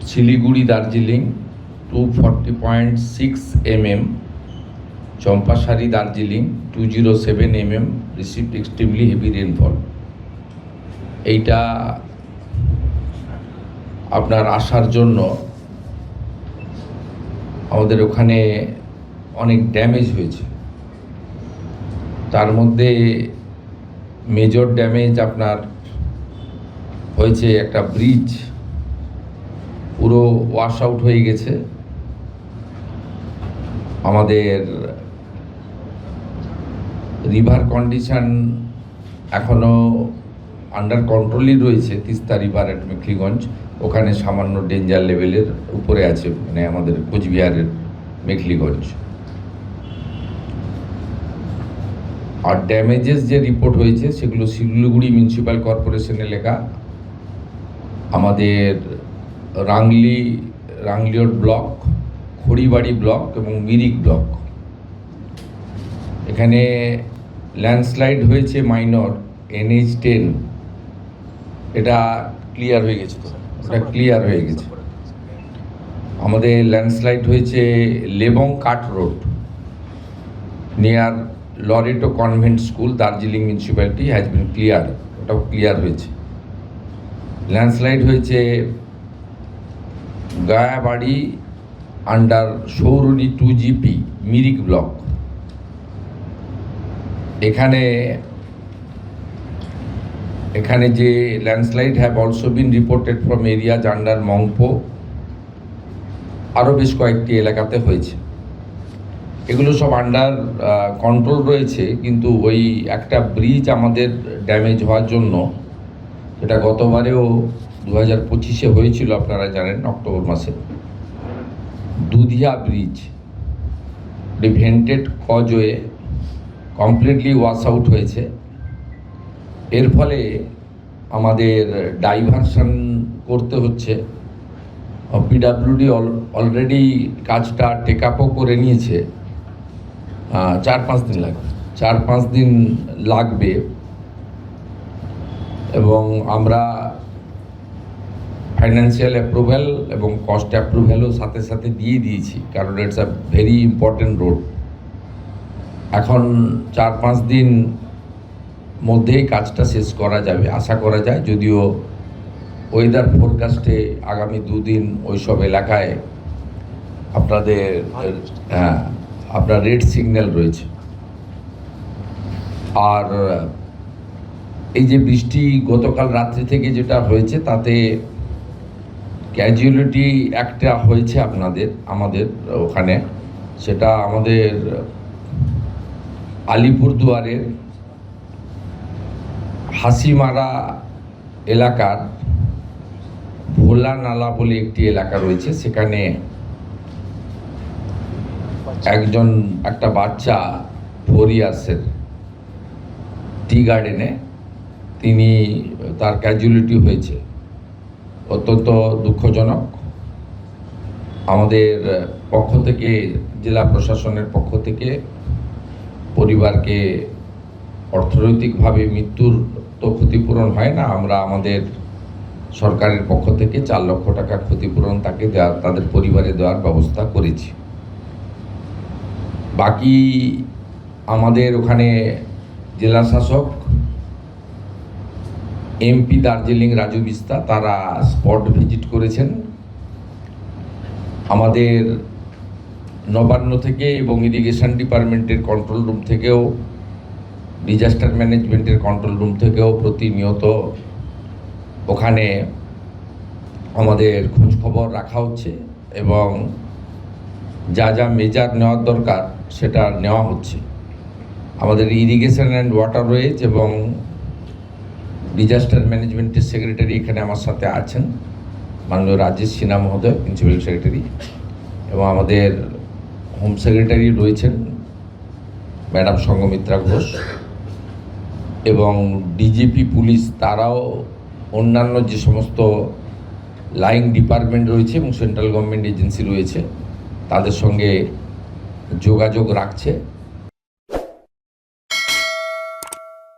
Siliguri Darjeeling 240.6 mm, চম্পাশারি Darjeeling 207 mm received extremely heavy rainfall. এইটা আপনার আসার জন্য আমাদের ওখানে অনেক ড্যামেজ হয়েছে। তার মধ্যে মেজর ড্যামেজ আপনার হয়েছে, একটা ব্রিজ পুরো ওয়াশ আউট হয়ে গেছে। আমাদের রিভার কন্ডিশন এখনও আন্ডার কন্ট্রোলই রয়েছে। তিস্তা রিভার এট মেখলিগঞ্জ ওখানে সামান্য ডেঞ্জার লেভেলের উপরে আছে, মানে আমাদের কোচবিহারের মেখলিগঞ্জ। আর ড্যামেজেস যে রিপোর্ট হয়েছে সেগুলো শিলিগুড়ি মিউনিসিপ্যাল কর্পোরেশন এলাকা, আমাদের রাংলিওর ব্লক, খড়িবাড়ি ব্লক এবং মিরিক ব্লক। এখানে ল্যান্ডস্লাইড হয়েছে মাইনর NH10, এটা ক্লিয়ার হয়ে গেছে, ক্লিয়ার হয়ে গেছে। আমাদের ল্যান্ডস্লাইড হয়েছে Lebong cart road near Loreto convent school, Darjeeling municipality has been clear, ওটাও ক্লিয়ার হয়েছে। ল্যান্ডস্লাইড হয়েছে Gayabari under Sourani 2GP Mirik block. এখানে যে landslide have also been reported from areas under Mangpo, আরও বেশ কয়েকটি এলাকাতে হয়েছে। এগুলো সব আন্ডার কন্ট্রোল রয়েছে, কিন্তু ওই একটা ব্রিজ আমাদের ড্যামেজ হওয়ার জন্য, এটা গতবারেও 2025-এ হয়েছিল, আপনারা জানেন অক্টোবর মাসে, Dudhia bridge vented causeway completely wash out হয়েছে। এর ফলে আমাদের ডাইভারশন করতে হচ্ছে। PWD অলরেডি কাজটা টেক আপও করে নিয়েছে। 4-5 দিন লাগবে, 4-5 দিন লাগবে। এবং আমরা ফাইন্যান্সিয়াল অ্যাপ্রুভ্যাল এবং কস্ট অ্যাপ্রুভ্যালও সাথে সাথে দিয়ে দিয়েছি, কারণ it's a very important road. এখন 4-5 দিন মধ্যেই কাজটা শেষ করা যাবে আশা করা যায়, যদিও ওয়েদার ফোরকাস্টে আগামী 2 দিন ওইসব এলাকায় আপনার রেড সিগন্যাল রয়েছে। আর এই যে বৃষ্টি গতকাল রাত্রি থেকে যেটা হয়েছে, তাতে ক্যাজুয়ালিটি একটা হয়েছে আমাদের ওখানে, সেটা আমাদের আলিপুরদুয়ারের হাসিমারা এলাকার ভোলা নালা বলে একটি এলাকা রয়েছে। সেখানে একটা বাচ্চা 4 ইয়ার্সের টি গার্ডেনে তার ক্যাজুয়ালিটি হয়েছে, অত্যন্ত দুঃখজনক। আমাদের পক্ষ থেকে, জেলা প্রশাসনের পক্ষ থেকে পরিবারকে অর্থনৈতিকভাবে মৃত্যুর তো ক্ষতিপূরণ হয় না, আমরা আমাদের সরকারের পক্ষ থেকে 4 লক্ষ টাকা ক্ষতিপূরণ তাদের পরিবারে দেওয়ার ব্যবস্থা করেছি। বাকি আমাদের ওখানে জেলা শাসক MP দার্জিলিং রাজু বিস্তা, তারা স্পট ভিজিট করেছেন। আমাদের নবান্ন থেকে এবং ইরিগেশন ডিপার্টমেন্টের কন্ট্রোল রুম থেকেও, ডিজাস্টার ম্যানেজমেন্টের কন্ট্রোল রুম থেকেও প্রতিনিয়ত ওখানে আমাদের খোঁজখবর রাখা হচ্ছে এবং যা মেজার নেওয়ার দরকার সেটা নেওয়া হচ্ছে। আমাদের ইরিগেশন অ্যান্ড ওয়াটারওয়েজ এবং ডিজাস্টার ম্যানেজমেন্টের সেক্রেটারি এখানে আমার সাথে আছেন, মাননীয় রাজেশ সিনহা মহোদয়, প্রিন্সিপাল সেক্রেটারি, এবং আমাদের হোম সেক্রেটারি রয়েছেন ম্যাডাম সঙ্গমিত্রা ঘোষ, এবং DGP পুলিশ, তারাও অন্যান্য যে সমস্ত লাইন ডিপার্টমেন্ট রয়েছে এবং সেন্ট্রাল গভর্নমেন্ট এজেন্সি রয়েছে তাদের সঙ্গে যোগাযোগ রাখছে।